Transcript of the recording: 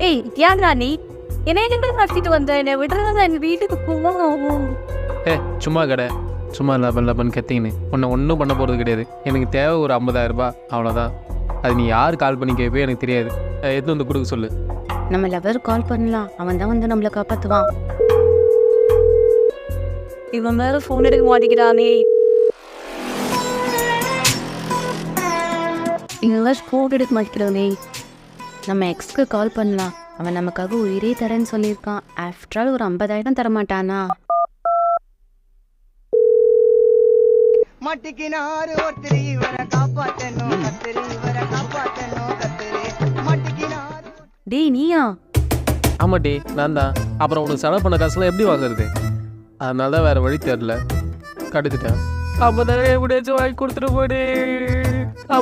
ஏய் யாரா நீ என்ன நடத்திட்டு வந்த என்னை விடுறதா என் வீட்டுக்கு போகணும். சும்மா கடை சும்மா லபன் கத்திங்கன்னு உன்னை ஒன்றும் பண்ண போகிறது கிடையாது. எனக்கு தேவை ஒரு 50,000 ரூபாய், அவ்வளோதான். அது நீ யார் கால் பண்ணி கேட்பே எனக்கு தெரியாது. எடுத்து வந்து கொடுக்க சொல்லு. நம்ம லவர் கால் பண்ணலாம், அவன் தான் வந்து நம்மளை காப்பாற்றுவான். இவன் மேலே ஃபோன் எடுக்க மாட்டேங்கிறானே. இவன் ஃபோன் எடுக்க மாட்டேங்கிறானே. நம்ம எக்ஸ்க்கு கால் பண்ணலாம், அவன் நமக்காக உயிரே தரேன்னு சொல்லியிருக்கான். ஆஃப்டர் ஆல் ஒரு 50,000 தரமாட்டானா? மட்டிக்கினாரு ஒருத்தர் இவரை காப்பாத்தணும் கத்திரி, இவரை காப்பாத்தணும் கத்திரி மட்டிக்கினாரு. டேய் நீயா? ஆமாட்டி நான் தான். அப்புறம் உனக்கு செலவு பண்ண காசுலாம் எப்படி வாங்குறது? அதனால தான் வேறு வழி தெரில, கடுத்துட்டேன். 50,000 எப்படியாச்சும் வாங்கி கொடுத்துட்டு போடு.